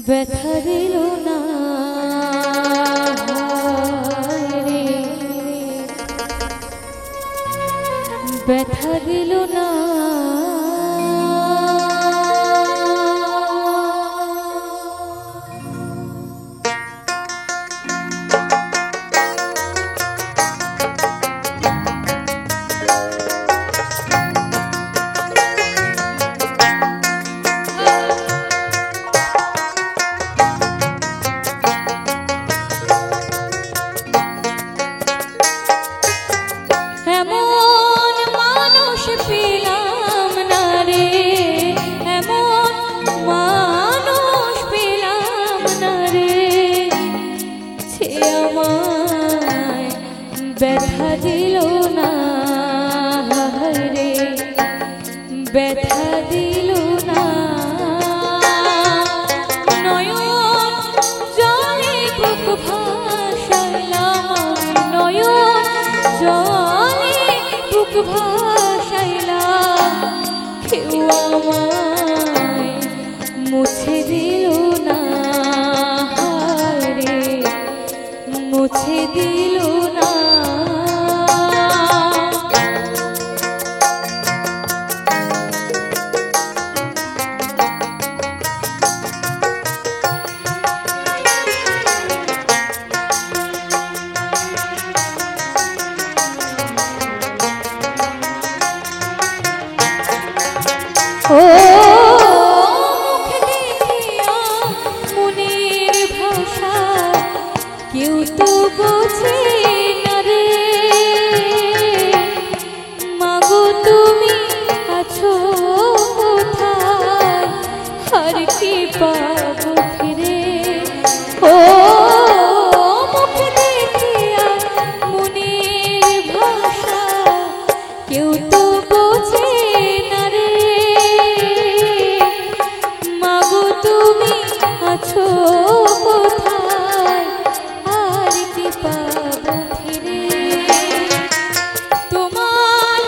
ব্যথা দিল না রে, ব্যথা দিল না। ব্যথা দিল না রে, ব্যথা দিল না। নয়ন জলে বুক ভাসাইলাম, নয়ন জলে বুক ভাসাইলাম, কেউ আমায় মুছে দিল না রে, মুছে দিল না। ও মুখ দেখিয়া মনের ভাষা কেউ তো বোঝে না রে, মাগো তুমি আছো কোথায়, আর কি পাবো ফিরে। ও মুখ দেখিয়া মনের ভাষা কেউ তো বোঝে না রে, মাগো তুমি আছো কোথায়, আর কি পাবো ফিরে। তোমার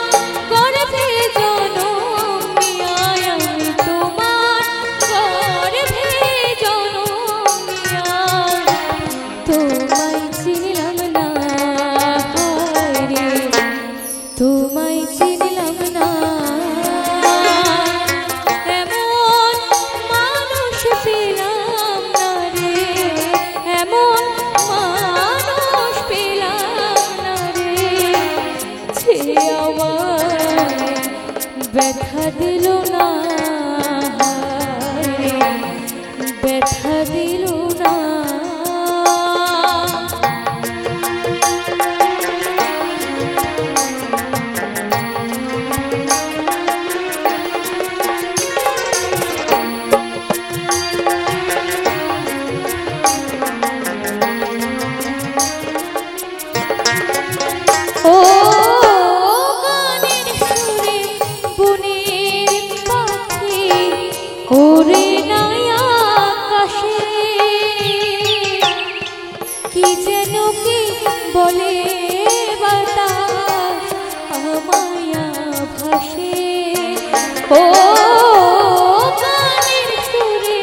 গর্ভে জনম নিয়া আমি, তোমার গর্ভে জনম নিয়া তোমায় চিনলাম না রে, তোমায় চিনলাম না। এমন মানুষ পেলাম না রে, এমন মানুষ পেলাম না রে, যে আমায় ব্যথা দিল না রে, ব্যথা দিল না। ও গানের সুরে বনের পাখি ওরে নাই আকাশে, কি যেন কি বলে বাতাস আমায় ভাসে। ও গানের সুরে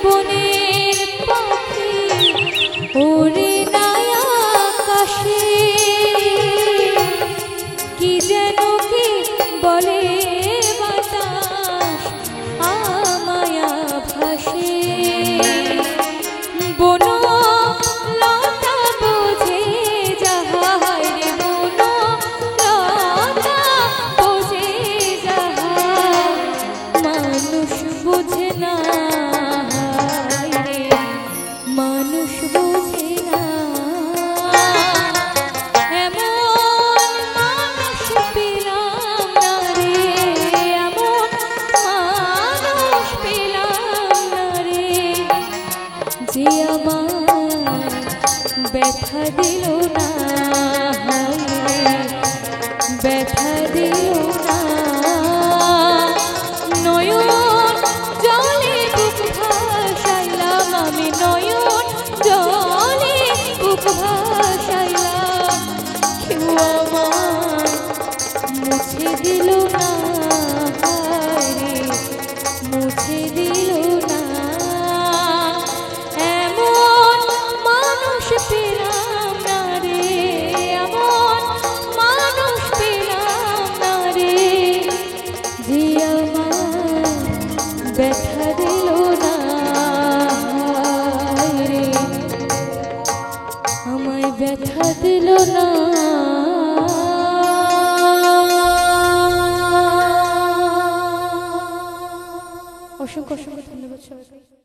বনের পাখি ওরে নাই আকাশে, কি যেন কি বলে বাতাস আমায় ভাসে। বন লতা বোঝে যাহা রে, বন লতা বোঝে যাহা, মানুষ বোঝে না রে, মানুষ বোঝে না। এমন মানুষ পেলাম না রে, এমন মানুষ পেলাম না রে, যে আমায় ব্যথা দিল না রে, ব্যথা দিল না। নয়ন জলে বুক ভাসাইলাম আমি, নয়ন জলে বুক ভাসাইলাম, কেউ আমায় মুছে দিল না। ব্যথা দিল না রে, আমায় ব্যথা দিল না। অসংখ্য অসংখ্য ধন্যবাদ সবাইকে।